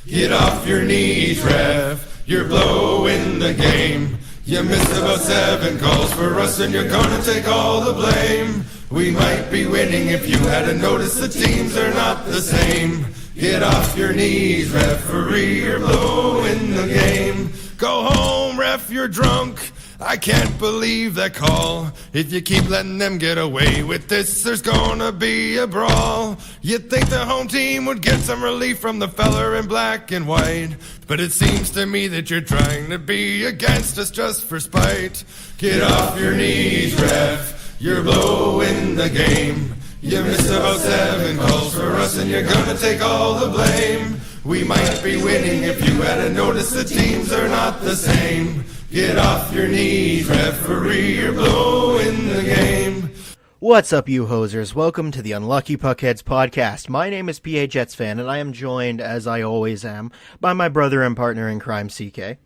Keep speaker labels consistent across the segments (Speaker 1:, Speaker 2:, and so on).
Speaker 1: Get off your knees, ref. You're blowing the game. You missed about 7 calls for us and you're gonna take all the blame. We might be winning if you hadn't noticed the teams are not the same. Get off your knees, referee, you're blowing the game. Go home, ref, you're drunk. I can't believe that call. If you keep letting them get away with this, there's gonna be a brawl. You'd think the home team would get some relief from the feller in black and white, but it seems to me that you're trying to be against us just for spite. Get off your knees, ref, you're blowing the game. You missed about 7 calls for us and you're gonna take all the blame. We might be winning if you hadn't noticed the teams are not the same. Get off your knees, referee, you're blowing the game.
Speaker 2: What's up, you hosers? Welcome to the Unlucky Puckheads podcast. My name is PA Jets Fan, and I am joined, as I always am, by my brother and partner in crime, CK.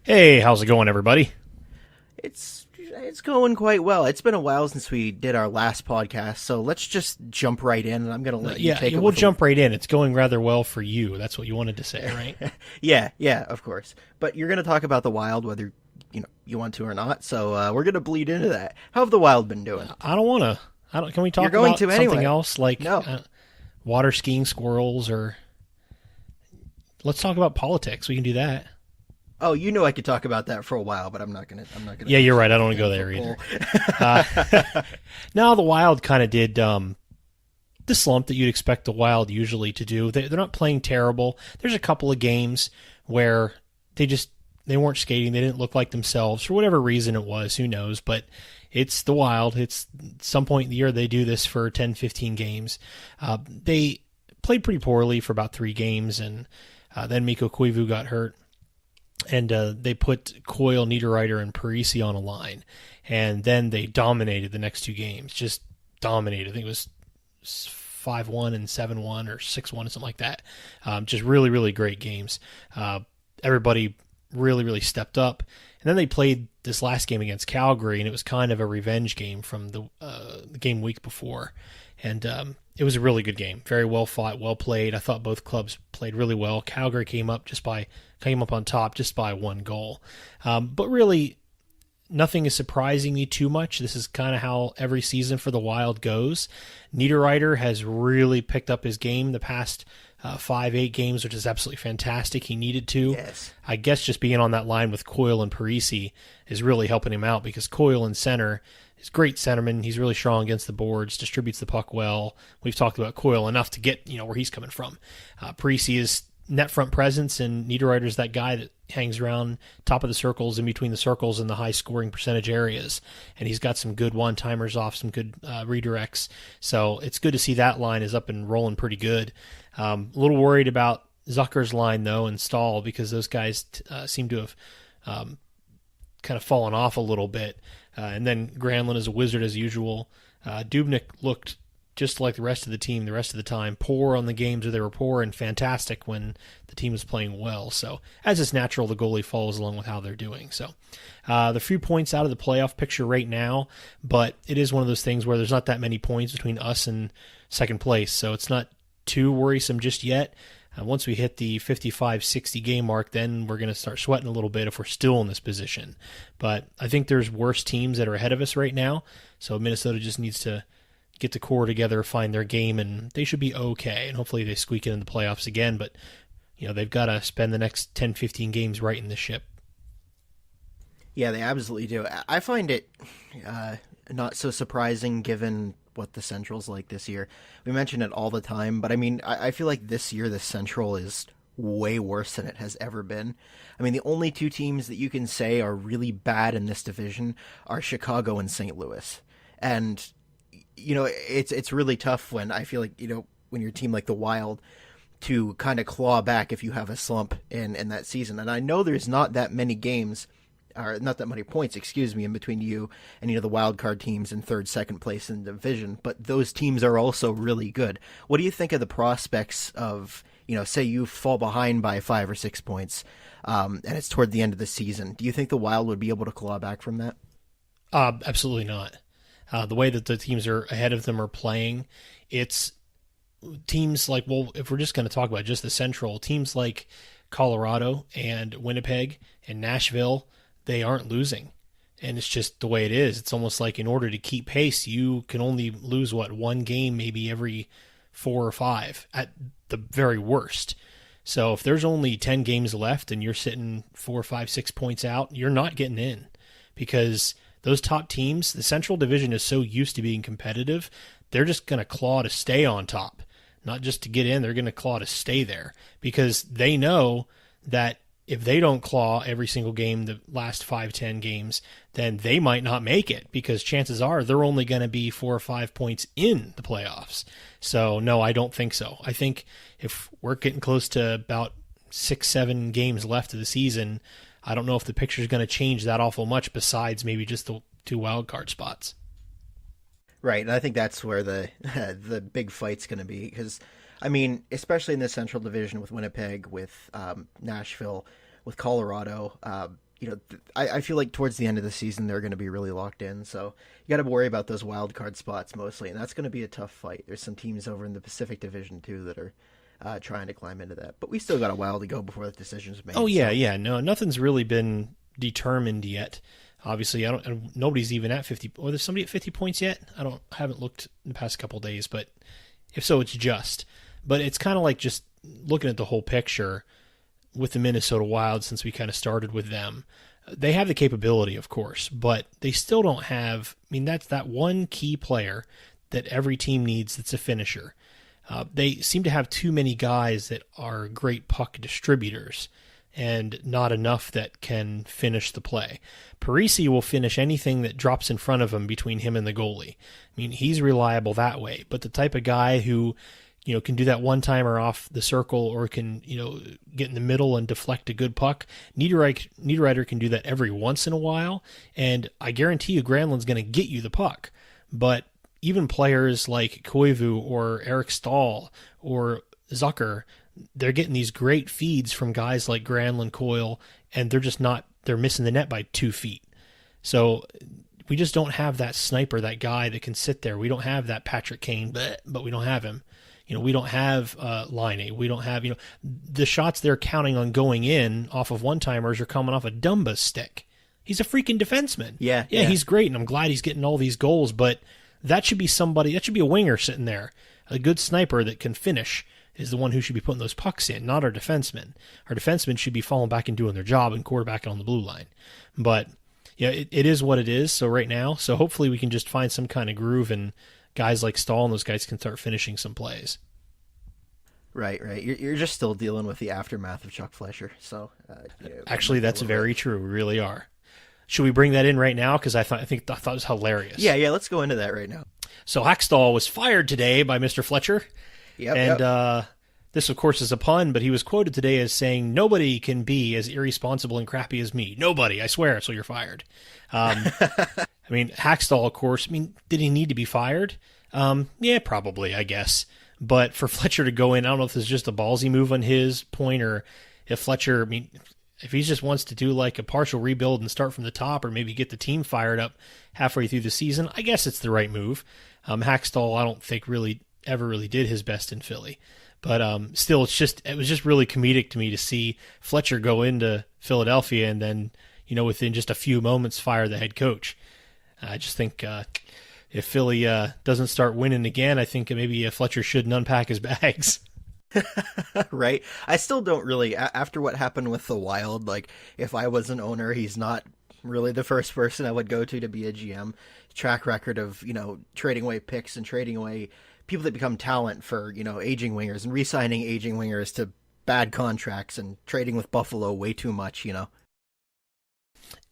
Speaker 3: Hey, how's it going, everybody?
Speaker 2: It's going quite well. It's been a while since we did our last podcast, so let's just jump right in, and I'm going to let you take it.
Speaker 3: We'll jump right in. It's going rather well for you. That's what you wanted to say, right?
Speaker 2: Yeah, of course. But you're going to talk about the Wild, whether you want to or not, so we're going to bleed into that. How have the Wild been doing?
Speaker 3: I don't want to. Can we talk about something else, like water skiing squirrels, or let's talk about politics. We can do that.
Speaker 2: Oh, I could talk about that for a while, but I'm not gonna.
Speaker 3: Yeah, you're right. I don't want to go there either. Now the Wild kind of did the slump that you'd expect the Wild usually to do. They're not playing terrible. There's a couple of games where they weren't skating. They didn't look like themselves for whatever reason it was. Who knows? But it's the Wild. It's some point in the year they do this for 10, 15 games. They played pretty poorly for about 3 games, and then Mikko Koivu got hurt. And they put Coyle, Niederreiter, and Parisi on a line. And then they dominated the next 2 games. Just dominated. I think it was 5-1 and 7-1 or 6-1 or something like that. Just really, really great games. Everybody really, really stepped up. And then they played this last game against Calgary, and it was kind of a revenge game from the game week before. And it was a really good game. Very well fought, well played. I thought both clubs played really well. Calgary came up on top just by 1 goal. But really, nothing is surprising me too much. This is kind of how every season for the Wild goes. Niederreiter has really picked up his game the past 5-8 games, which is absolutely fantastic. He needed to.
Speaker 2: Yes.
Speaker 3: I guess just being on that line with Coyle and Parisi is really helping him out, because Coyle in center is great centerman. He's really strong against the boards, distributes the puck well. We've talked about Coyle enough to get where he's coming from. Parisi is net front presence, and Niederreiter's that guy that hangs around top of the circles, in between the circles, in the high scoring percentage areas. And he's got some good one-timers off, some good redirects. So it's good to see that line is up and rolling pretty good. A little worried about Zucker's line, though, and Stahl, because those guys seem to have kind of fallen off a little bit. And then Granlund is a wizard as usual. Dubnyk looked just like the rest of the team the rest of the time, poor on the games where they were poor, and fantastic when the team is playing well. So as is natural, the goalie follows along with how they're doing. So the few points out of the playoff picture right now, but it is one of those things where there's not that many points between us and second place, so it's not too worrisome just yet. Once we hit the 55-60 game mark, then we're going to start sweating a little bit if we're still in this position. But I think there's worse teams that are ahead of us right now, so Minnesota just needs to get the core together, find their game, and they should be okay. And hopefully they squeak it in the playoffs again, but they've got to spend the next 10, 15 games righting the ship.
Speaker 2: Yeah, they absolutely do. I find it not so surprising given what the Central's like this year. We mention it all the time, but I feel like this year the Central is way worse than it has ever been. The only 2 teams that you can say are really bad in this division are Chicago and St. Louis. And it's really tough when I feel like, when you're a team like the Wild, to kind of claw back if you have a slump in that season. And I know there's not that many games, or not that many points, in between you and the wild card teams in 3rd, 2nd place in the division, but those teams are also really good. What do you think of the prospects of, say you fall behind by 5 or 6 points, and it's toward the end of the season? Do you think the Wild would be able to claw back from that?
Speaker 3: Absolutely not. The way that the teams are ahead of them are playing, it's teams like, well, if we're just going to talk about just the Central, teams like Colorado and Winnipeg and Nashville, they aren't losing. And it's just the way it is. It's almost like in order to keep pace, you can only lose, one game maybe every 4 or 5 at the very worst. So if there's only 10 games left and you're sitting 4, 5, 6 points out, you're not getting in, because those top teams, the Central Division is so used to being competitive, they're just going to claw to stay on top. Not just to get in, they're going to claw to stay there, because they know that if they don't claw every single game, the last 5, 10 games, then they might not make it, because chances are they're only going to be 4 or 5 points in the playoffs. So no, I don't think so. I think if we're getting close to about 6, 7 games left of the season, I don't know if the picture is going to change that awful much, besides maybe just the 2 wild card spots.
Speaker 2: Right, and I think that's where the the big fight's going to be, because, I mean, especially in the Central Division with Winnipeg, with Nashville, with Colorado, I feel like towards the end of the season they're going to be really locked in. So you got to worry about those wild card spots mostly, and that's going to be a tough fight. There's some teams over in the Pacific Division too that are trying to climb into that, but we still got a while to go before the decision's made.
Speaker 3: Oh yeah, no, nothing's really been determined yet. Obviously, nobody's even at 50. Or there's somebody at 50 points yet? I haven't looked in the past couple days, but if so, it's just. But it's kind of like just looking at the whole picture with the Minnesota Wild, since we kind of started with them. They have the capability, of course, but they still don't have. I mean, that's that one key player that every team needs. That's a finisher. They seem to have too many guys that are great puck distributors, and not enough that can finish the play. Parise will finish anything that drops in front of him between him and the goalie. I mean, he's reliable that way, but the type of guy who, can do that one-timer off the circle, or can, get in the middle and deflect a good puck, Niederreiter can do that every once in a while, and I guarantee you Granlund's going to get you the puck. But even players like Koivu or Eric Stahl or Zucker, they're getting these great feeds from guys like Granlund, Coyle, and they're missing the net by 2 feet. So we just don't have that sniper, that guy that can sit there. We don't have that Patrick Kane, but we don't have him. We don't have Laine. We don't have, the shots they're counting on going in off of one-timers are coming off a Dumba's stick. He's a freaking defenseman.
Speaker 2: Yeah,
Speaker 3: he's great, and I'm glad he's getting all these goals, but that should be a winger sitting there. A good sniper that can finish is the one who should be putting those pucks in, not our defensemen. Our defensemen should be falling back and doing their job and quarterbacking on the blue line. But it is what it is. So right now, hopefully we can just find some kind of groove, and guys like Stahl and those guys can start finishing some plays.
Speaker 2: Right. You're just still dealing with the aftermath of Chuck Fletcher. So
Speaker 3: actually, that's very true. We really are. Should we bring that in right now? Because I thought it was hilarious.
Speaker 2: Yeah. Let's go into that right now.
Speaker 3: So Hackstall was fired today by Mr. Fletcher. Yep. This, of course, is a pun, but he was quoted today as saying, "Nobody can be as irresponsible and crappy as me. Nobody, I swear, so you're fired." I mean, Hackstall, of course, did he need to be fired? Yeah, probably, I guess. But for Fletcher to go in, I don't know if this is just a ballsy move on his point, or if Fletcher, if he just wants to do like a partial rebuild and start from the top, or maybe get the team fired up halfway through the season, I guess it's the right move. Hackstall, I don't think ever really did his best in Philly. But still, it was just really comedic to me to see Fletcher go into Philadelphia and then, within just a few moments fire the head coach. I just think if Philly doesn't start winning again, I think maybe Fletcher shouldn't unpack his bags.
Speaker 2: Right. I still don't really, after what happened with the Wild, like, if I was an owner, he's not really the first person I would go to be a GM. Track record of, trading away picks and trading away people that become talent for, aging wingers, and re-signing aging wingers to bad contracts, and trading with Buffalo way too much,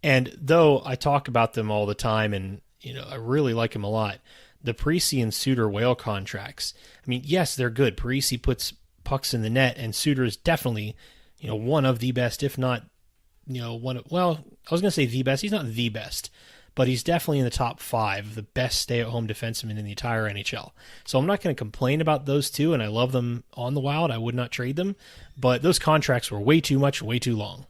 Speaker 2: And
Speaker 3: though I talk about them all the time, and, I really like them a lot, the Parise and Suter whale contracts, yes, they're good. Parise puts pucks in the net, and Suter is definitely, one of the best, if not, I was going to say the best. He's not the best, but he's definitely in the top 5 of the best stay-at-home defensemen in the entire NHL. So I'm not going to complain about those two, and I love them on the Wild. I would not trade them, but those contracts were way too much, way too long.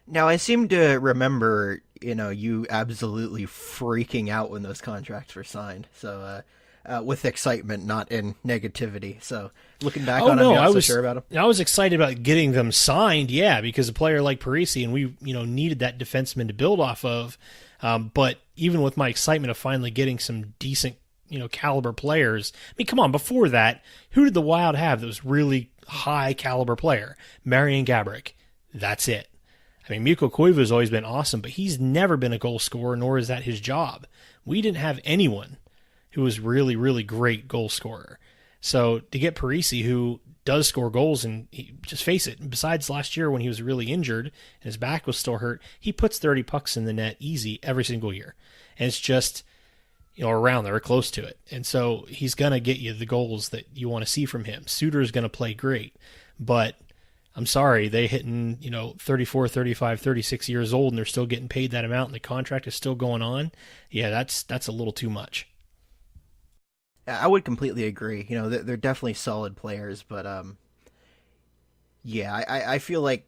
Speaker 2: Now, I seem to remember, you absolutely freaking out when those contracts were signed. So with excitement, not in negativity. So looking back
Speaker 3: Oh
Speaker 2: on it, I'm
Speaker 3: no,
Speaker 2: not so sure about him.
Speaker 3: I was excited about getting them signed, yeah, because a player like Parisi, and we needed that defenseman to build off of. But even with my excitement of finally getting some decent caliber players, I mean, come on, before that, who did the Wild have that was really high caliber player? Marian Gaborik. That's it. I mean, Mikko Koivu has always been awesome, but he's never been a goal scorer, nor is that his job. We didn't have anyone who was really, really great goal scorer. So to get Parisi, who does score goals, and just face it, besides last year when he was really injured and his back was still hurt, he puts 30 pucks in the net easy every single year. And it's just, around there or close to it. And so he's going to get you the goals that you want to see from him. Suter's going to play great, but I'm sorry, they hitting, 34, 35, 36 years old and they're still getting paid that amount and the contract is still going on. Yeah, that's a little too much.
Speaker 2: I would completely agree. They're definitely solid players, but yeah, I feel like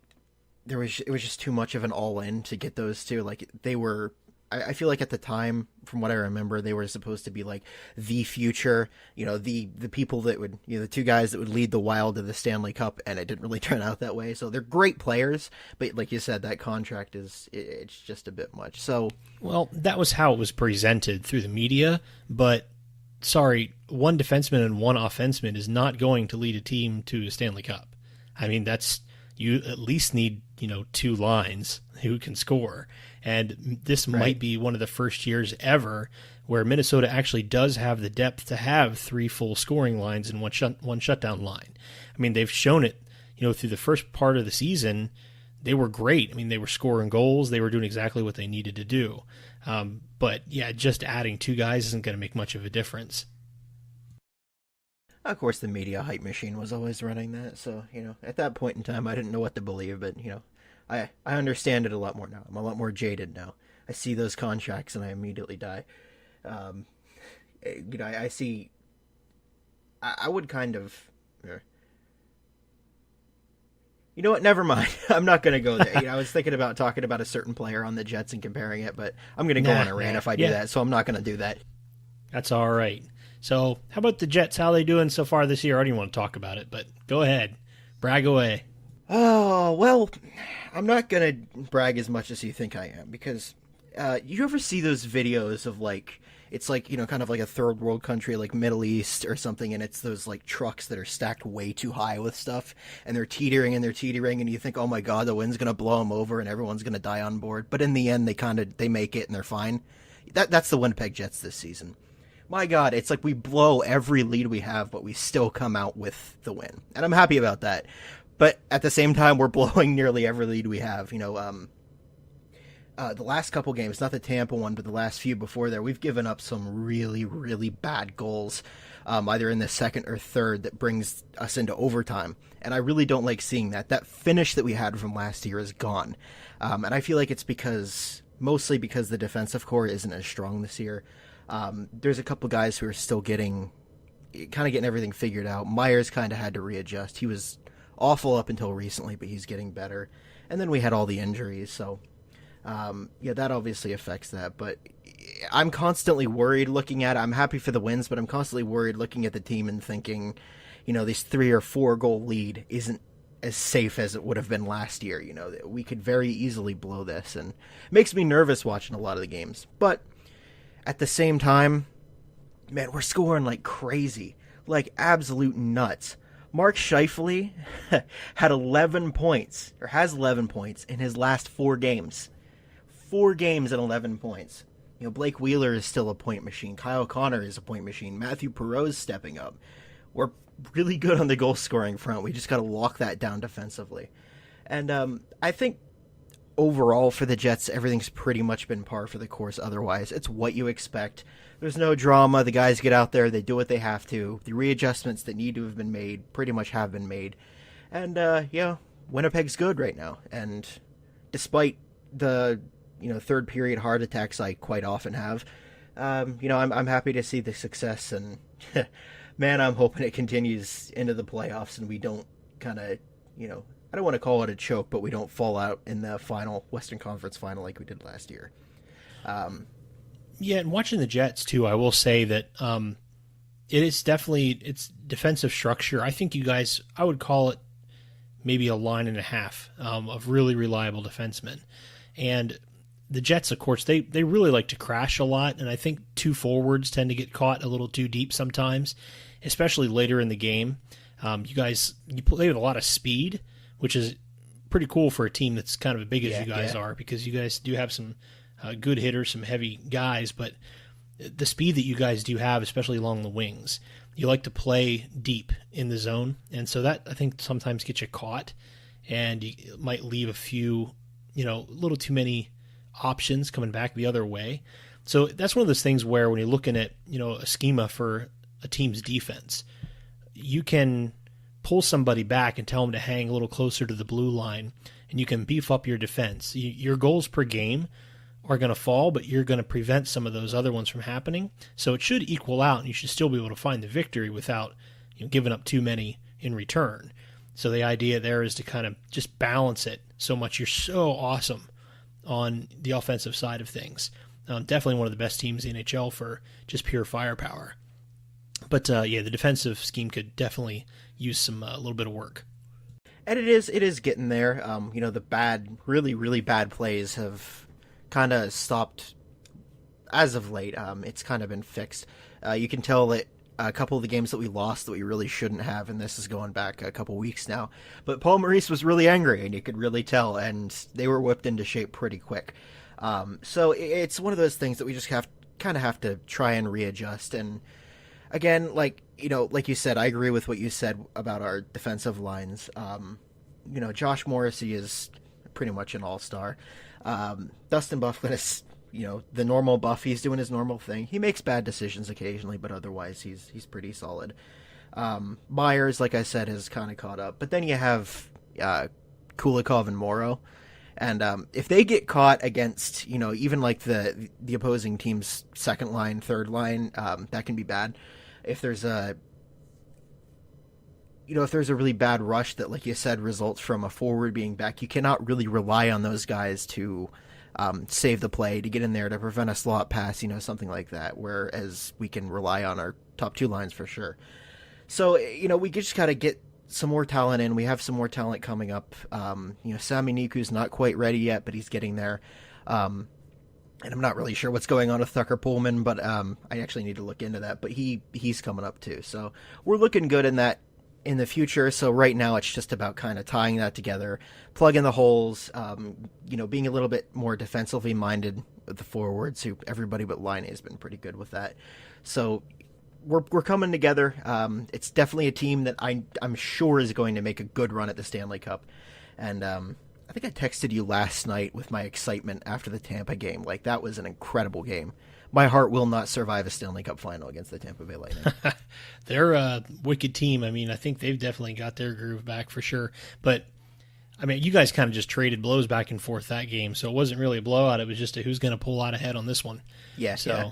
Speaker 2: it was just too much of an all-in to get those two. Like they were, I feel like at the time, from what I remember, they were supposed to be like the future, the people that would, the two guys that would lead the Wild to the Stanley Cup, and it didn't really turn out that way. So they're great players, but like you said, that contract it's just a bit much. So,
Speaker 3: well, that was how it was presented through the media, but sorry, one defenseman and one offenseman is not going to lead a team to a Stanley Cup. I mean, you at least need, two lines who can score. And this might be one of the first years ever where Minnesota actually does have the depth to have three full scoring lines and one shutdown line. I mean, they've shown it, through the first part of the season, they were great. I mean, they were scoring goals. They were doing exactly what they needed to do. But yeah, just adding two guys isn't going to make much of a difference.
Speaker 2: Of course, the media hype machine was always running that. So, at that point in time, I didn't know what to believe, but, I understand it a lot more now. I'm a lot more jaded now. I see those contracts and I immediately die. I see. I would kind of. You know what? Never mind. I'm not going to go there. I was thinking about talking about a certain player on the Jets and comparing it, but I'm going to go on a rant if I do that, so I'm not going to do that.
Speaker 3: That's all right. So, how about the Jets? How are they doing so far this year? I don't even want to talk about it, but go ahead. Brag away.
Speaker 2: Oh, well, I'm not going to brag as much as you think I am, because you ever see those videos of, it's kind of like a third world country, like Middle East or something, and it's those, trucks that are stacked way too high with stuff, and they're teetering, and you think, oh my god, the wind's going to blow them over, and everyone's going to die on board, but in the end, they make it, and they're fine. That's the Winnipeg Jets this season. My god, it's like we blow every lead we have, but we still come out with the win, and I'm happy about that. But at the same time, we're blowing nearly every lead we have. The last couple games, not the Tampa one, but the last few before there, we've given up some really, really bad goals, either in the second or third, that brings us into overtime. And I really don't like seeing that. That finish that we had from last year is gone. And I feel like it's mostly because the defensive core isn't as strong this year. There's a couple guys who are still getting everything figured out. Myers kind of had to readjust. He was awful up until recently, but he's getting better. And then we had all the injuries, so that obviously affects that. But I'm constantly worried looking at it. I'm happy for the wins, but I'm constantly worried looking at the team and thinking, this 3 or 4 goal lead isn't as safe as it would have been last year. We could very easily blow this, and it makes me nervous watching a lot of the games. But at the same time, man, we're scoring like crazy, like absolute nuts. Mark Scheifele had 11 points, or has 11 points in his last 4 games. 4 games and 11 points. Blake Wheeler is still a point machine. Kyle Connor is a point machine. Matthew Perreault's stepping up. We're really good on the goal scoring front. We just got to lock that down defensively. And I think overall for the Jets, everything's pretty much been par for the course otherwise. It's what you expect. There's no drama. The guys get out there. They do what they have to. The readjustments that need to have been made pretty much have been made. And, Winnipeg's good right now. And despite the, third period heart attacks I quite often have, I'm happy to see the success. And, man, I'm hoping it continues into the playoffs and we don't kind of, I don't want to call it a choke, but we don't fall out in the final Western Conference final like we did last year.
Speaker 3: Yeah, and watching the Jets, too, I will say that It is definitely it's defensive structure. I think you guys, I would call it maybe a line and a half of really reliable defensemen. And the Jets, of course, they really like to crash a lot, and I think two forwards tend to get caught a little too deep sometimes, especially later in the game. You play with a lot of speed, which is pretty cool for a team that's kind of as big as you guys are, because you guys do have some good hitters, some heavy guys, but the speed that you guys do have, especially along the wings, you like to play deep in the zone, and so that I think sometimes gets you caught, and you might leave a few, a little too many options coming back the other way. So that's one of those things where when you're looking at, a schema for a team's defense, you can pull somebody back and tell them to hang a little closer to the blue line, and you can beef up your defense. Your goals per game are going to fall, but you're going to prevent some of those other ones from happening. So it should equal out, and you should still be able to find the victory without giving up too many in return. So the idea there is to kind of just balance it so much. You're so awesome on the offensive side of things. Definitely one of the best teams in the NHL for just pure firepower. But the defensive scheme could definitely use some a little bit of work.
Speaker 2: And it is getting there. The really, really bad plays have kind of stopped as of late. It's kind of been fixed. You can tell that a couple of the games that we lost that we really shouldn't have, and this is going back a couple weeks now. But Paul Maurice was really angry, and you could really tell, and they were whipped into shape pretty quick. So it's one of those things that we just have to try and readjust. And again, like you said, I agree with what you said about our defensive lines. Josh Morrissey is pretty much an all-star. Dustin Byfuglien is, the normal buff. He's doing his normal thing. He makes bad decisions occasionally, but otherwise he's pretty solid. Myers, like I said, has kind of caught up. But then you have Kulikov and Morrow. And if they get caught against, even like the opposing team's second line, third line, that can be bad. If there's a really bad rush that, like you said, results from a forward being back, you cannot really rely on those guys to save the play, to get in there, to prevent a slot pass, something like that, whereas we can rely on our top two lines for sure. So, we just got to get some more talent in. We have some more talent coming up. Sami Niku's not quite ready yet, but he's getting there. And I'm not really sure what's going on with Tucker Pullman, but I actually need to look into that. But he's coming up too. So we're looking good in the future. So right now it's just about kind of tying that together, plugging the holes, being a little bit more defensively minded with the forwards, who everybody but Laine has been pretty good with that. So we're coming together. It's definitely a team that I'm sure is going to make a good run at the Stanley Cup. And I think I texted you last night with my excitement after the Tampa game. Like, that was an incredible game. My heart will not survive a Stanley Cup final against the Tampa Bay Lightning.
Speaker 3: They're a wicked team. I mean, I think they've definitely got their groove back for sure. But, I mean, you guys kind of just traded blows back and forth that game, so it wasn't really a blowout. It was just who's going to pull out ahead on this one.
Speaker 2: Yeah.
Speaker 3: So
Speaker 2: yeah.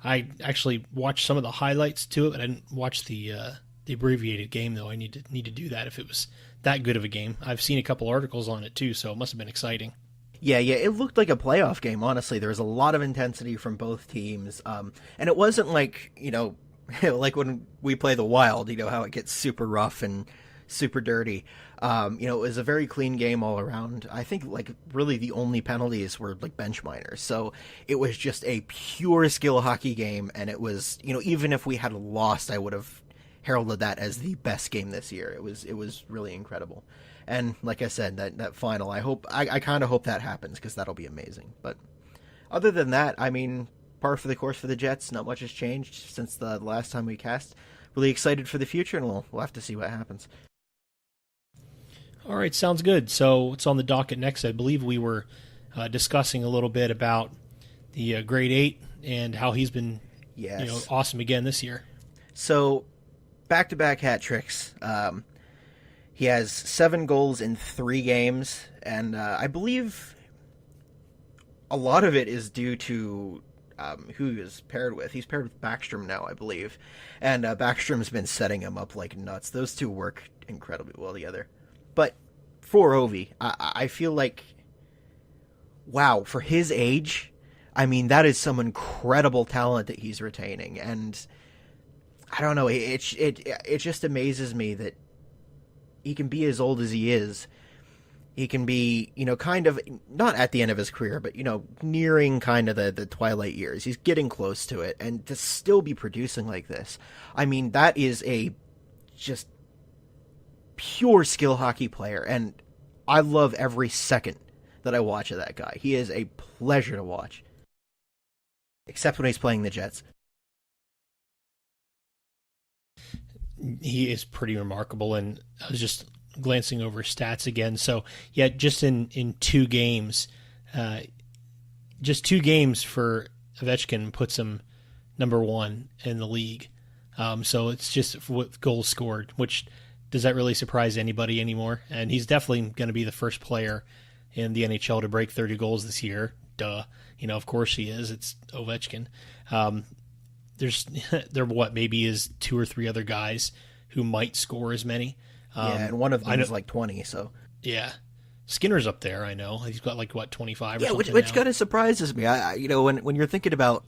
Speaker 3: I actually watched some of the highlights to it, but I didn't watch the abbreviated game, though. I need to do that if it was that good of a game. I've seen a couple articles on it, too, so it must have been exciting.
Speaker 2: Yeah, it looked like a playoff game, honestly. There was a lot of intensity from both teams. And it wasn't like, like when we play the Wild, how it gets super rough and super dirty. It was a very clean game all around. I think, like, really the only penalties were, like, bench minors. So it was just a pure skill hockey game, and it was, even if we had lost, I would have heralded that as the best game this year. It was really incredible. And like I said, that final, I kind of hope that happens, because that'll be amazing. But other than that, I mean, par for the course for the Jets. Not much has changed since the last time we cast. Really excited for the future, and we'll have to see what happens.
Speaker 3: All right, sounds good. So what's on the docket next? I believe we were discussing a little bit about the grade 8 and how he's been awesome again this year.
Speaker 2: So back-to-back hat tricks. He has 7 goals in 3 games, and I believe a lot of it is due to who he was paired with. He's paired with Backstrom now, I believe, and Backstrom's been setting him up like nuts. Those two work incredibly well together. But for Ovi, I feel like, wow, for his age, I mean, that is some incredible talent that he's retaining, and I don't know. It just amazes me that he can be as old as he is. He can be, kind of not at the end of his career, but nearing kind of the twilight years. He's getting close to it, and to still be producing like this, I mean, that is a just pure skill hockey player, and I love every second that I watch of that guy. He is a pleasure to watch, except when he's playing the Jets.
Speaker 3: He is pretty remarkable, and I was just glancing over stats again. So, yeah, just in 2 games, just 2 games for Ovechkin puts him number 1 in the league. So it's just with goals scored, which does that really surprise anybody anymore? And he's definitely going to be the first player in the NHL to break 30 goals this year. Duh. Of course he is. It's Ovechkin. There maybe is 2 or 3 other guys who might score as many.
Speaker 2: And one of them is like 20, so.
Speaker 3: Yeah. Skinner's up there, I know. He's got 25 or
Speaker 2: yeah,
Speaker 3: something
Speaker 2: which kind of surprises me. When you're thinking about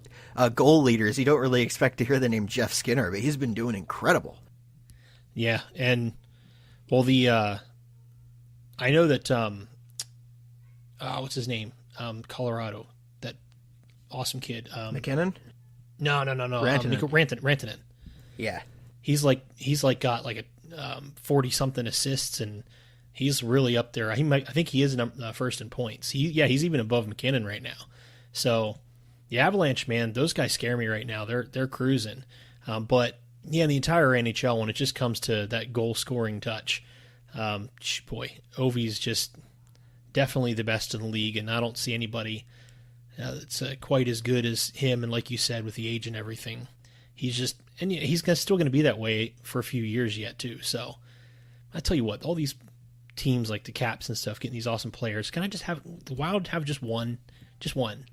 Speaker 2: goal leaders, you don't really expect to hear the name Jeff Skinner, but he's been doing incredible.
Speaker 3: Yeah, and, well, I know that, what's his name? Colorado, that awesome kid.
Speaker 2: McKinnon?
Speaker 3: No. Rantanen.
Speaker 2: Yeah.
Speaker 3: He's got like a 40-something assists, and he's really up there. I think he is first in points. He's even above McKinnon right now. So the Avalanche, man, those guys scare me right now. They're cruising. But yeah, the entire NHL, when it just comes to that goal scoring touch, Ovi's just definitely the best in the league, and I don't see anybody that's quite as good as him. And like you said, with the age and everything, he's still going to be that way for a few years yet too. So I tell you what, all these teams like the Caps and stuff getting these awesome players. Can I just have the Wild have just one? Just one.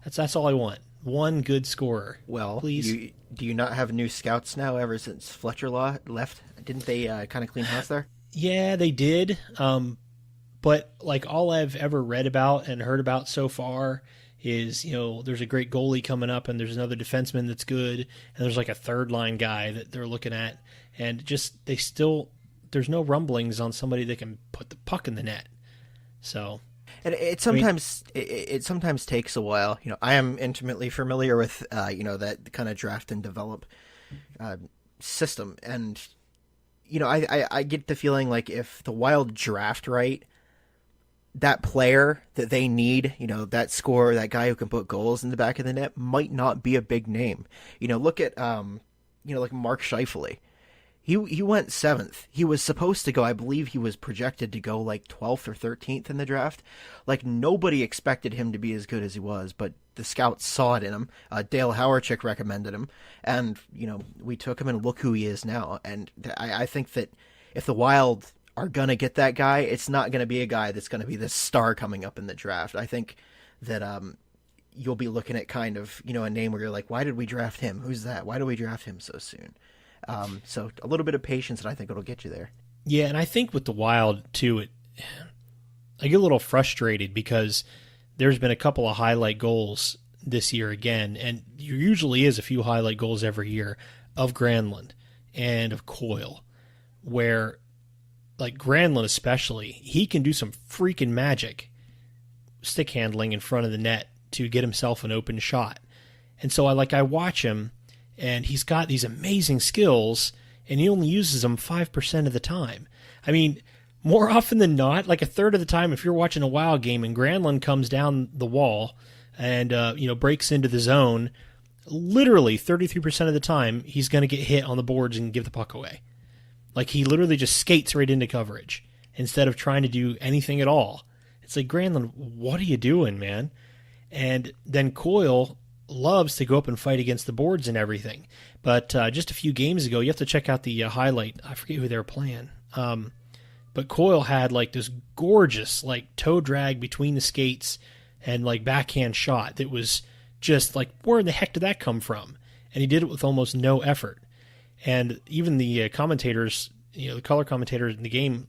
Speaker 3: That's all I want. One good scorer.
Speaker 2: Well,
Speaker 3: please.
Speaker 2: Do you not have new scouts now ever since Fletcher left? Didn't they kind of clean house there?
Speaker 3: Yeah, they did. But like all I've ever read about and heard about so far is, there's a great goalie coming up, and there's another defenseman that's good, and there's like a third line guy that they're looking at, and just there's no rumblings on somebody that can put the puck in the net. So,
Speaker 2: and it sometimes takes a while. I am intimately familiar with that kind of draft and develop system, and I get the feeling like if the Wild draft right, that player that they need, that scorer, that guy who can put goals in the back of the net, might not be a big name. Look at like Mark Scheifele. He went 7th. He was supposed to go, I believe he was projected to go like 12th or 13th in the draft. Like, nobody expected him to be as good as he was, but the scouts saw it in him. Dale Hawerchik recommended him, and we took him, and look who he is now. And I think that if the Wild are going to get that guy, it's not going to be a guy that's going to be this star coming up in the draft. I think that you'll be looking at kind of, a name where you're like, why did we draft him? Who's that? Why do we draft him so soon? So a little bit of patience, and I think it'll get you there.
Speaker 3: Yeah, and I think with the Wild, too, I get a little frustrated because there's been a couple of highlight goals this year again, and there usually is a few highlight goals every year of Granlund and of Coyle, where like Granlund especially, he can do some freaking magic stick handling in front of the net to get himself an open shot. And so I watch him, and he's got these amazing skills, and he only uses them 5% of the time. I mean, more often than not, like a third of the time, if you're watching a Wild game and Granlund comes down the wall and breaks into the zone, literally 33% of the time, he's going to get hit on the boards and give the puck away. Like, he literally just skates right into coverage instead of trying to do anything at all. It's like, Granlund, what are you doing, man? And then Coyle loves to go up and fight against the boards and everything. But just a few games ago, you have to check out the highlight. I forget who they were playing. But Coyle had like this gorgeous like toe drag between the skates and like backhand shot that was just like, where in the heck did that come from? And he did it with almost no effort. And even the commentators, the color commentator in the game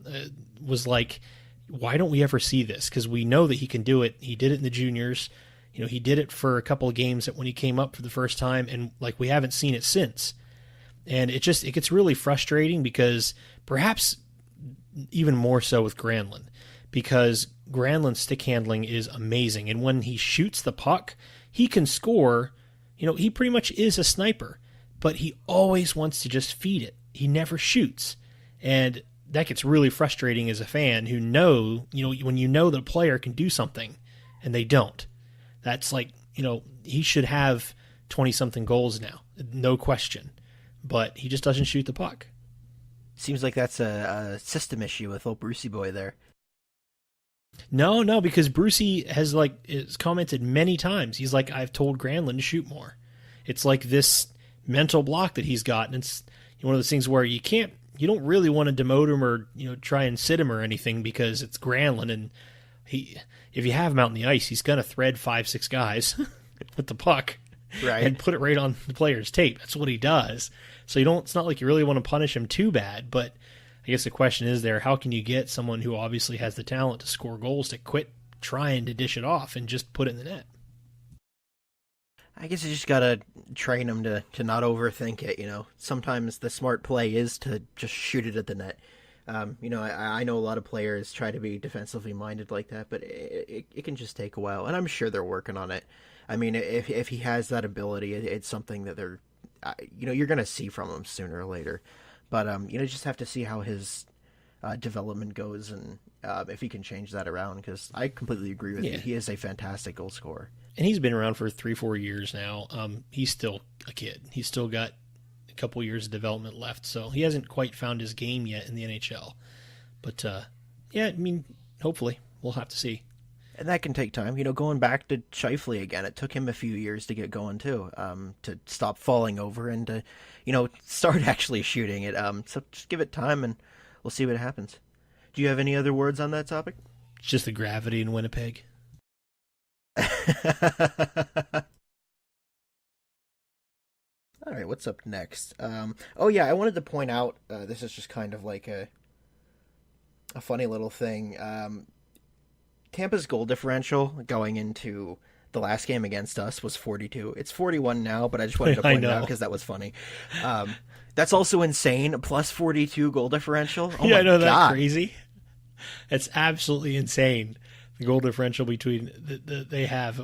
Speaker 3: was like, why don't we ever see this? Because we know that he can do it. He did it in the juniors. He did it for a couple of games when he came up for the first time, and like we haven't seen it since. And it gets really frustrating because perhaps even more so with Granlund, because Granlund's stick handling is amazing. And when he shoots the puck, he can score. He pretty much is a sniper, but he always wants to just feed it. He never shoots. And that gets really frustrating as a fan who when you know that a player can do something and they don't. That's like, he should have 20-something goals now, no question. But he just doesn't shoot the puck.
Speaker 2: Seems like that's a system issue with old Brucey boy there.
Speaker 3: No, because Brucey has commented many times. He's like, I've told Granlund to shoot more. It's like this mental block that he's got, and it's one of those things where you don't really want to demote him or try and sit him or anything because it's Granlund, and if you have him out on the ice, he's gonna thread 5-6 guys with the puck,
Speaker 2: right,
Speaker 3: and put it right on the player's tape. That's what he does. So it's not like you really want to punish him too bad, but I guess the question is how can you get someone who obviously has the talent to score goals to quit trying to dish it off and just put it in the net?
Speaker 2: I guess you just gotta train them to not overthink it. Sometimes the smart play is to just shoot it at the net. I know a lot of players try to be defensively minded like that, but it can just take a while, and I'm sure they're working on it. I mean, if he has that ability, it's something that they're, you're gonna see from him sooner or later. But just have to see how his development goes and if he can change that around, because I completely agree with you. He is a fantastic goal scorer.
Speaker 3: And he's been around for 3-4 years now. He's still a kid. He's still got a couple years of development left, so he hasn't quite found his game yet in the NHL. But, hopefully. We'll have to see.
Speaker 2: And that can take time. Going back to Scheifele again, it took him a few years to get going, too, to stop falling over and to, start actually shooting it. So just give it time, and we'll see what happens. Do you have any other words on that topic?
Speaker 3: It's just the gravity in Winnipeg.
Speaker 2: All right, what's up next? I wanted to point out, this is just kind of like a funny little thing. Tampa's goal differential going into the last game against us was 42. It's 41 now, but I just wanted to point it out because that was funny. That's also insane. Plus 42 goal differential. Oh
Speaker 3: yeah,
Speaker 2: my
Speaker 3: I know,
Speaker 2: God.
Speaker 3: that's crazy. It's absolutely insane. The goal differential between they have.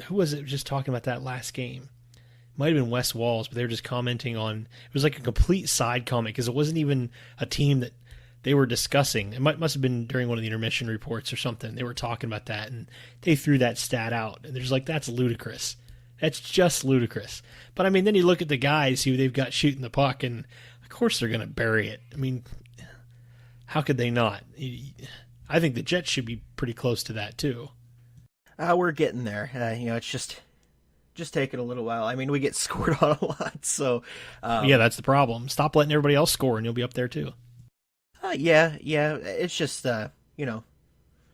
Speaker 3: Who was it just talking about that last game? Might have been Wes Walls, but they were just commenting on. It was like a complete side comment because it wasn't even a team that they were discussing. It must have been during one of the intermission reports or something. They were talking about that, and they threw that stat out. And they're just like, that's ludicrous. That's just ludicrous. But, I mean, then you look at the guys who they've got shooting the puck, and of course they're going to bury it. I mean, how could they not? I think the Jets should be pretty close to that, too.
Speaker 2: We're getting there. It's just taking a little while. I mean, we get scored on a lot, so...
Speaker 3: yeah, that's the problem. Stop letting everybody else score, and you'll be up there, too.
Speaker 2: Yeah. It's just,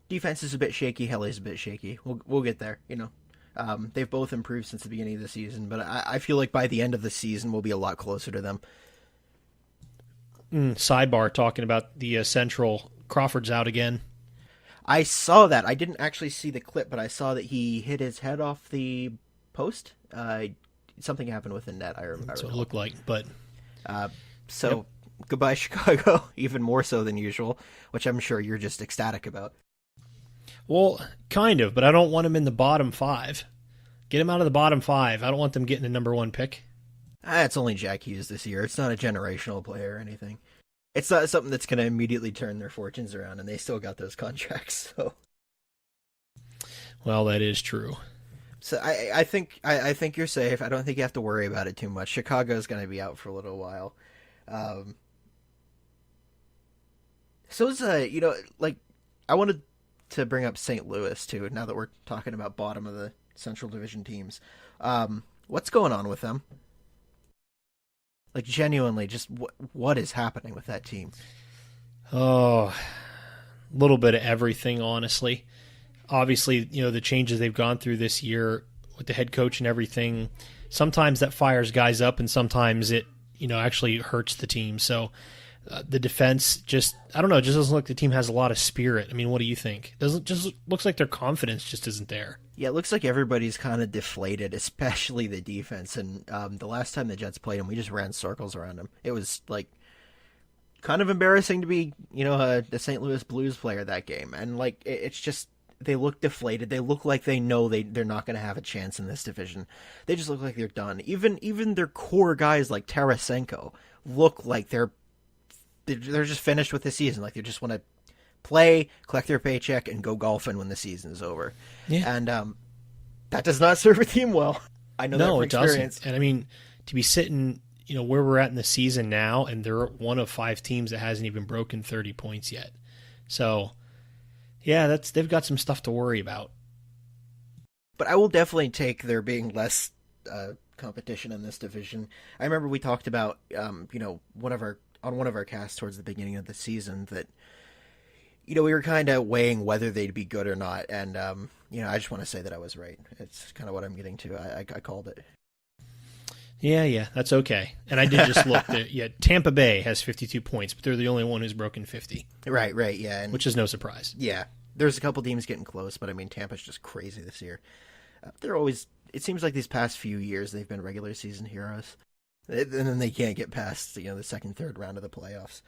Speaker 2: defense is a bit shaky. Helly's a bit shaky. We'll get there, They've both improved since the beginning of the season, but I feel like by the end of the season, we'll be a lot closer to them.
Speaker 3: Sidebar, talking about the Central, Crawford's out again.
Speaker 2: I saw that. I didn't actually see the clip, but I saw that he hit his head off the post. Something happened with the net, I remember.
Speaker 3: That's what it looked like, but...
Speaker 2: Yep. Goodbye, Chicago, even more so than usual, which I'm sure you're just ecstatic about.
Speaker 3: Well, kind of, but I don't want him in the bottom 5. Get him out of the bottom 5. I don't want them getting the number 1 pick.
Speaker 2: It's only Jack Hughes this year. It's not a generational player or anything. It's not something that's going to immediately turn their fortunes around, and they still got those contracts. So,
Speaker 3: well, that is true.
Speaker 2: So I think you're safe. I don't think you have to worry about it too much. Chicago's going to be out for a little while. So is I wanted to bring up St. Louis too. Now that we're talking about bottom of the Central Division teams, what's going on with them? Like, genuinely, just what is happening with that team?
Speaker 3: Oh, a little bit of everything, honestly. Obviously, the changes they've gone through this year with the head coach and everything. Sometimes that fires guys up, and sometimes it actually hurts the team. So the defense I don't know, it just doesn't look like the team has a lot of spirit. I mean, what do you think? Just looks like their confidence just isn't there.
Speaker 2: Yeah, it looks like everybody's kind of deflated, especially the defense. And the last time the Jets played him, we just ran circles around him. It was like kind of embarrassing to be, the St. Louis Blues player that game. And like it's just they look deflated. They look like they know they're not going to have a chance in this division. They just look like they're done. Even their core guys like Tarasenko look like they're just finished with the season. Like they just want to play, collect their paycheck, and go golfing when the season is over.
Speaker 3: Yeah.
Speaker 2: And that does not serve a team well. I know that from
Speaker 3: it
Speaker 2: experience.
Speaker 3: doesn't. And I mean, to be sitting, where we're at in the season now, and they're one of 5 teams that hasn't even broken 30 points yet. So, yeah, they've got some stuff to worry about.
Speaker 2: But I will definitely take there being less competition in this division. I remember we talked about, one of our casts towards the beginning of the season that, we were kind of weighing whether they'd be good or not. And, I just want to say that I was right. It's kind of what I'm getting to. I called it.
Speaker 3: Yeah, that's okay. And I did just look. Tampa Bay has 52 points, but they're the only one who's broken 50.
Speaker 2: Right, yeah.
Speaker 3: Which is no surprise.
Speaker 2: Yeah, there's a couple teams getting close, but I mean, Tampa's just crazy this year. It seems like these past few years, they've been regular season heroes. And then they can't get past, the second, third round of the playoffs.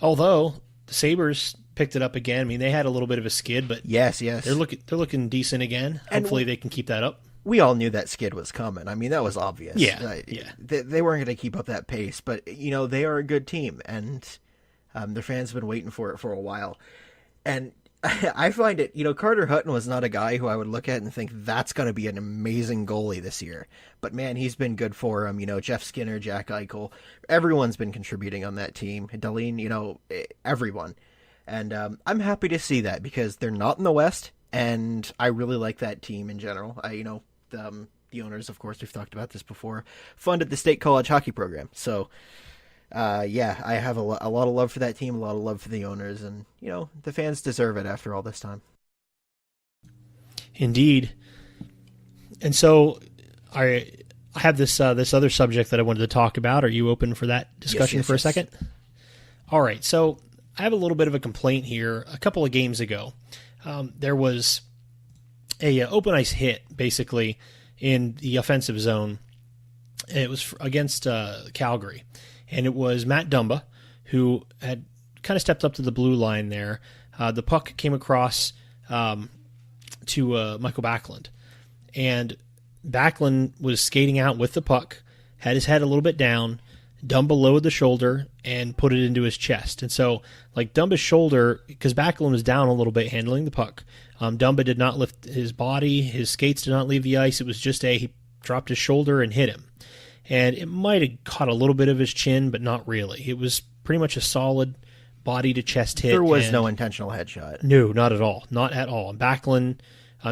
Speaker 3: Although the Sabres picked it up again. I mean, they had a little bit of a skid, but
Speaker 2: yes,
Speaker 3: they're looking decent again. Hopefully, they can keep that up.
Speaker 2: We all knew that skid was coming. I mean, that was obvious.
Speaker 3: Yeah.
Speaker 2: They weren't going to keep up that pace, but they are a good team, and their fans have been waiting for it for a while. And I find it, Carter Hutton was not a guy who I would look at and think that's going to be an amazing goalie this year. But man, he's been good for him. Jeff Skinner, Jack Eichel, everyone's been contributing on that team. Dahlin, everyone. And I'm happy to see that because they're not in the West, and I really like that team in general. The owners, of course, we've talked about this before, funded the state college hockey program. So, I have a lot of love for that team, a lot of love for the owners, and, the fans deserve it after all this time.
Speaker 3: Indeed. And so I have this other subject that I wanted to talk about. Are you open for that discussion for a second? All right. So I have a little bit of a complaint here. A couple of games ago, there was a open ice hit, basically, in the offensive zone. It was against Calgary. And it was Matt Dumba, who had kind of stepped up to the blue line there. The puck came across to Michael Backlund. And Backlund was skating out with the puck, had his head a little bit down. Dumba lowered the shoulder and put it into his chest. And so, like, Dumba's shoulder, because Backlund was down a little bit handling the puck, Dumba did not lift his body. His skates did not leave the ice. It was just he dropped his shoulder and hit him. And it might have caught a little bit of his chin, but not really. It was pretty much a solid body-to-chest hit.
Speaker 2: There was no intentional headshot.
Speaker 3: No, not at all. Not at all. And Backlund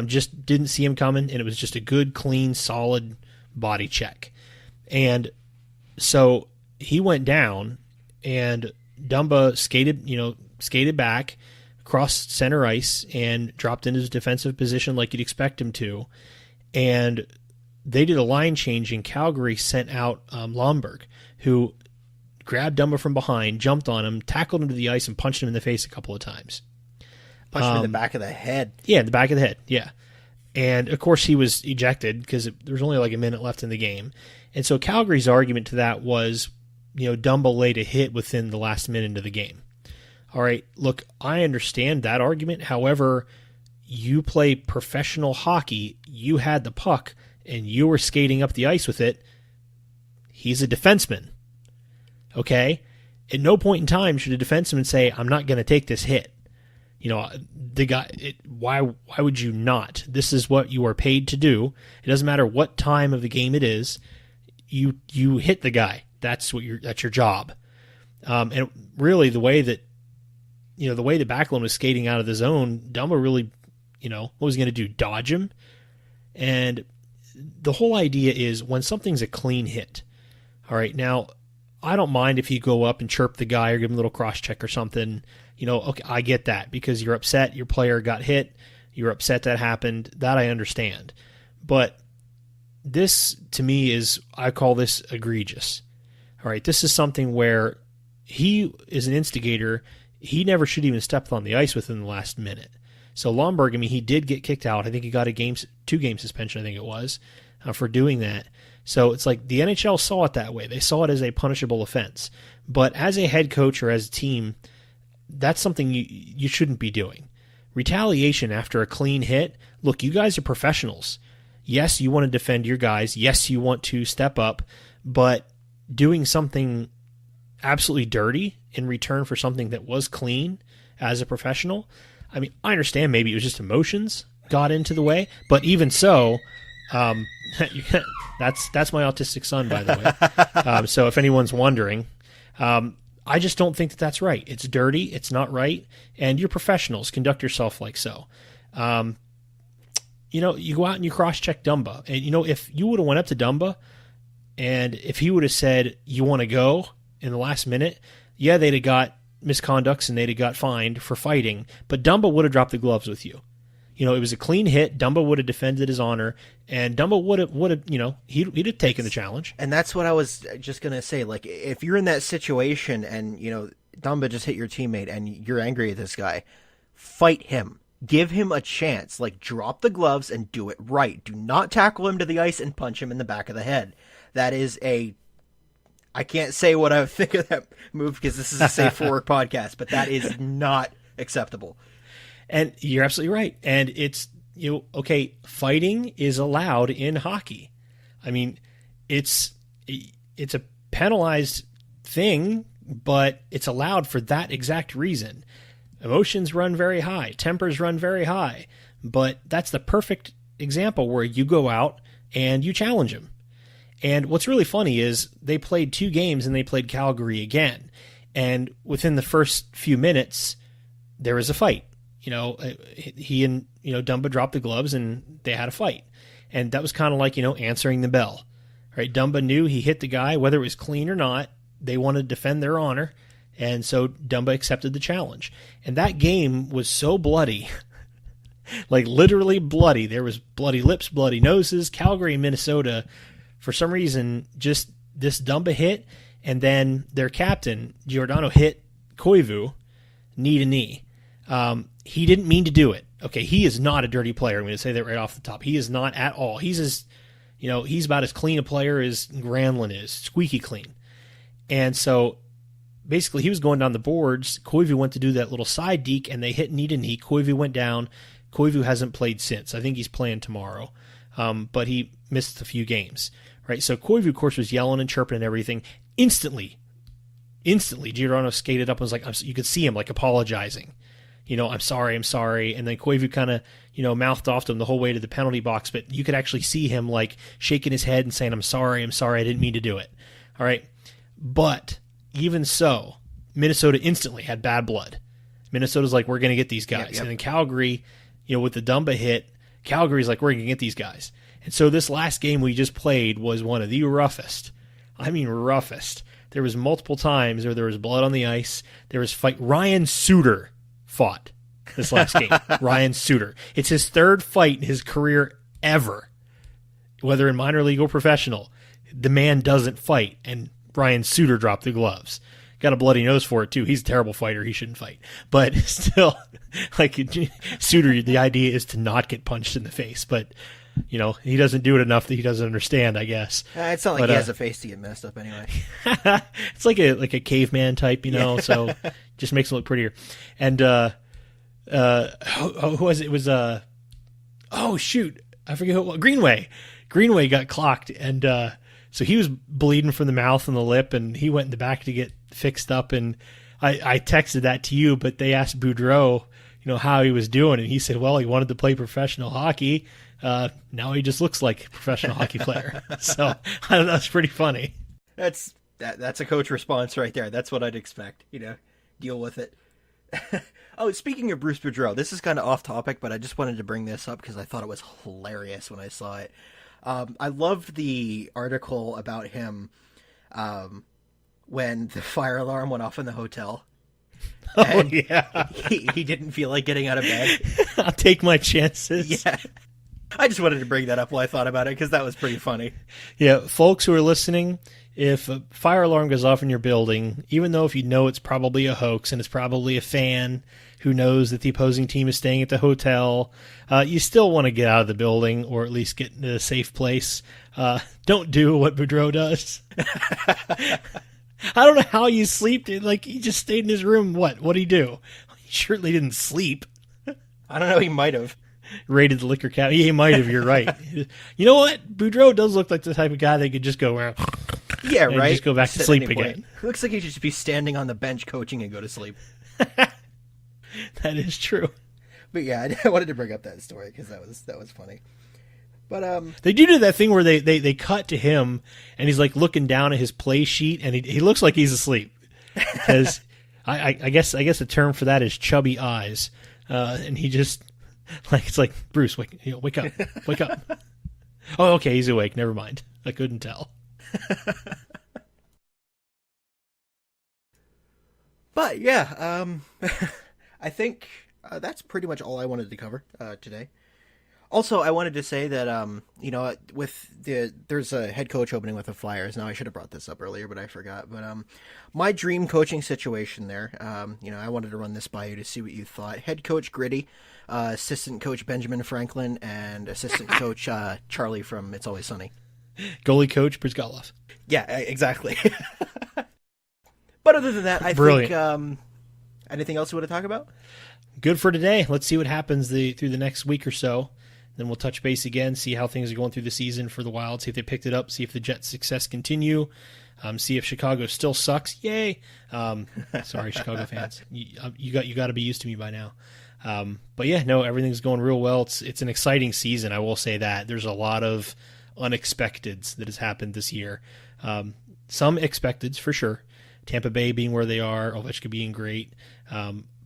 Speaker 3: just didn't see him coming, and it was just a good, clean, solid body check. And so he went down, and Dumba skated back, crossed center ice, and dropped into his defensive position like you'd expect him to. And they did a line change, and Calgary sent out Lomberg, who grabbed Dumba from behind, jumped on him, tackled him to the ice, and punched him in the face a couple of times.
Speaker 2: Punched him in the back of the head.
Speaker 3: Yeah, in the back of the head, yeah. And, of course, he was ejected because there was only like a minute left in the game. And so Calgary's argument to that was, Dumba laid a hit within the last minute of the game. All right, look, I understand that argument. However, you play professional hockey. You had the puck, and you were skating up the ice with it. He's a defenseman. Okay? At no point in time should a defenseman say, I'm not going to take this hit. The guy, why would you not? This is what you are paid to do. It doesn't matter what time of the game it is. You hit the guy. That's your job. And really the way that Backlund was skating out of the zone, Dumba really, what was he going to do? Dodge him? And the whole idea is when something's a clean hit. All right, now I don't mind if you go up and chirp the guy or give him a little cross check or something. Okay, I get that because you're upset your player got hit. You're upset that happened. That I understand. But this, to me, I call this egregious. All right, this is something where he is an instigator. He never should even step on the ice within the last minute. So Lomberg, I mean, he did get kicked out. I think he got a 2-game suspension, I think it was, for doing that. So it's like the NHL saw it that way. They saw it as a punishable offense. But as a head coach or as a team, that's something you shouldn't be doing. Retaliation after a clean hit, look, you guys are professionals. Yes, you want to defend your guys. Yes, you want to step up. But doing something absolutely dirty in return for something that was clean as a professional, I mean, I understand maybe it was just emotions got into the way, but even so, that's my autistic son, by the way. So if anyone's wondering, I just don't think that that's right. It's dirty. It's not right. And you're professionals. Conduct yourself like so. You go out and you cross-check Dumba. And, if you would have went up to Dumba and if he would have said, you want to go in the last minute, yeah, they'd have got misconducts and they'd have got fined for fighting. But Dumba would have dropped the gloves with you. It was a clean hit. Dumba would have defended his honor, and Dumba would have, he'd have taken the challenge.
Speaker 2: And that's what I was just gonna say. Like, if you're in that situation and Dumba just hit your teammate and you're angry at this guy, fight him. Give him a chance. Like, drop the gloves and do it right. Do not tackle him to the ice and punch him in the back of the head. That is I can't say what I think of that move because this is a Safe for Work podcast, but that is not acceptable.
Speaker 3: And you're absolutely right. And it's, okay, fighting is allowed in hockey. I mean, it's a penalized thing, but it's allowed for that exact reason. Emotions run very high. Tempers run very high. But that's the perfect example where you go out and you challenge him. And what's really funny is they played 2 games and they played Calgary again. And within the first few minutes, there was a fight. He and, Dumba dropped the gloves and they had a fight. And that was kind of like, answering the bell. Right? Dumba knew he hit the guy, whether it was clean or not. They wanted to defend their honor. And so Dumba accepted the challenge. And that game was so bloody, like literally bloody. There was bloody lips, bloody noses. Calgary and Minnesota, for some reason, just this Dumba hit. And then their captain, Giordano, hit Koivu knee to knee. He didn't mean to do it. Okay, he is not a dirty player. I'm going to say that right off the top. He is not at all. He's about as clean a player as Granlund is, squeaky clean. And so basically he was going down the boards. Koivu went to do that little side deke, and they hit knee to knee. Koivu went down. Koivu hasn't played since. I think he's playing tomorrow, but he missed a few games. Right, so Koivu, of course, was yelling and chirping and everything. Instantly, Giordano skated up and was like, you could see him like apologizing. I'm sorry. And then Koivu kind of, mouthed off to him the whole way to the penalty box, but you could actually see him like shaking his head and saying, I'm sorry, I didn't mean to do it. All right. But even so, Minnesota instantly had bad blood. Minnesota's like, we're going to get these guys. Yep. And then Calgary, with the Dumba hit, Calgary's like, we're going to get these guys. And so this last game we just played was one of the roughest. I mean, roughest. There was multiple times where there was blood on the ice. There was fight. Ryan Suter fought this last game. Ryan Suter. It's his 3rd fight in his career ever, whether in minor league or professional. The man doesn't fight, and Ryan Suter dropped the gloves. Got a bloody nose for it, too. He's a terrible fighter. He shouldn't fight. But still, like, Suter, the idea is to not get punched in the face. But, he doesn't do it enough that he doesn't understand, I guess.
Speaker 2: It's not like he has a face to get messed up anyway.
Speaker 3: It's like a caveman type, so just makes him look prettier. And who was it? It was oh shoot, I forget who it was. Greenway. Greenway got clocked, and so he was bleeding from the mouth and the lip, and he went in the back to get fixed up. And I texted that to you, but they asked Boudreau, how he was doing, and he said, well, he wanted to play professional hockey. Now he just looks like a professional hockey player. So I don't know, that's pretty funny.
Speaker 2: That's a coach response right there. That's what I'd expect. Deal with it. Oh, speaking of Bruce Boudreau, this is kind of off topic, but I just wanted to bring this up because I thought it was hilarious when I saw it. I loved the article about him when the fire alarm went off in the hotel.
Speaker 3: Oh, yeah.
Speaker 2: He didn't feel like getting out of bed.
Speaker 3: I'll take my chances.
Speaker 2: Yeah. I just wanted to bring that up while I thought about it because that was pretty funny.
Speaker 3: Yeah, folks who are listening, if a fire alarm goes off in your building, even though if you know it's probably a hoax and it's probably a fan who knows that the opposing team is staying at the hotel, you still want to get out of the building or at least get into a safe place. Don't do what Boudreaux does. I don't know how you sleep. Like, he just stayed in his room. What did he do? He surely didn't sleep.
Speaker 2: I don't know. He might have.
Speaker 3: Raided the liquor cabinet. He might have. You're right. You know what? Boudreaux does look like the type of guy that could just go around.
Speaker 2: Yeah, right.
Speaker 3: Just go back to sleep again.
Speaker 2: Looks like he should just be standing on the bench coaching and go to sleep.
Speaker 3: That is true.
Speaker 2: But yeah, I wanted to bring up that story because that was funny. But
Speaker 3: they do that thing where they cut to him and he's like looking down at his play sheet and he looks like he's asleep because I guess the term for that is chubby eyes, and he just it's like, Bruce, wake up. Oh, okay, he's awake. Never mind. I couldn't tell.
Speaker 2: But yeah, I think that's pretty much all I wanted to cover today. Also, I wanted to say that there's a head coach opening with the Flyers. Now, I should have brought this up earlier, but I forgot. But my dream coaching situation there, I wanted to run this by you to see what you thought. Head coach Gritty, assistant coach Benjamin Franklin, and assistant coach Charlie from It's Always Sunny.
Speaker 3: Goalie coach Brizgalov.
Speaker 2: Yeah, exactly. But other than that, I
Speaker 3: Brilliant.
Speaker 2: think anything else you want to talk about?
Speaker 3: Good for today. Let's see what happens through the next week or so. Then we'll touch base again, see how things are going through the season for the Wild, see if they picked it up, see if the Jets' success continue, see if Chicago still sucks. Yay! Sorry, Chicago fans. You got to be used to me by now. But yeah, no, everything's going real well. It's an exciting season, I will say that. There's a lot of unexpecteds that has happened this year. Some expecteds for sure. Tampa Bay being where they are, Ovechkin being great.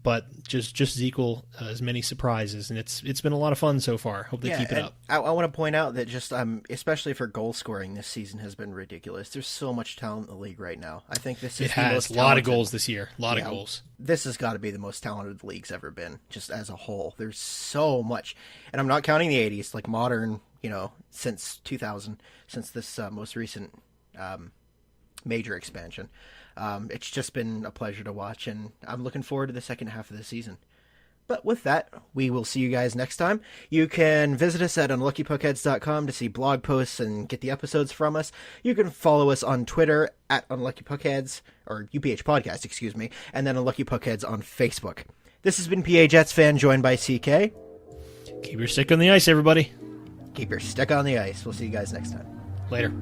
Speaker 3: But just as equal as many surprises, and it's been a lot of fun so far. Hope they keep it up.
Speaker 2: I want to point out that just especially for goal scoring, this season has been ridiculous. There's so much talent in the league right now. I think this is the most
Speaker 3: a lot of goals this year. A lot of goals.
Speaker 2: This has got to be the most talented the league's ever been, just as a whole. There's so much, and I'm not counting the '80s, like modern. Since 2000, since this most recent major expansion. It's just been a pleasure to watch, and I'm looking forward to the second half of the season. But with that, we will see you guys next time. You can visit us at unluckypuckheads.com to see blog posts and get the episodes from us. You can follow us on Twitter at unluckypuckheads, or UPH Podcast, excuse me, and then Unlucky Puckheads on Facebook. This has been PA Jets Fan, joined by CK.
Speaker 3: Keep your stick on the ice, everybody.
Speaker 2: Keep your stick on the ice. We'll see you guys next time.
Speaker 3: Later.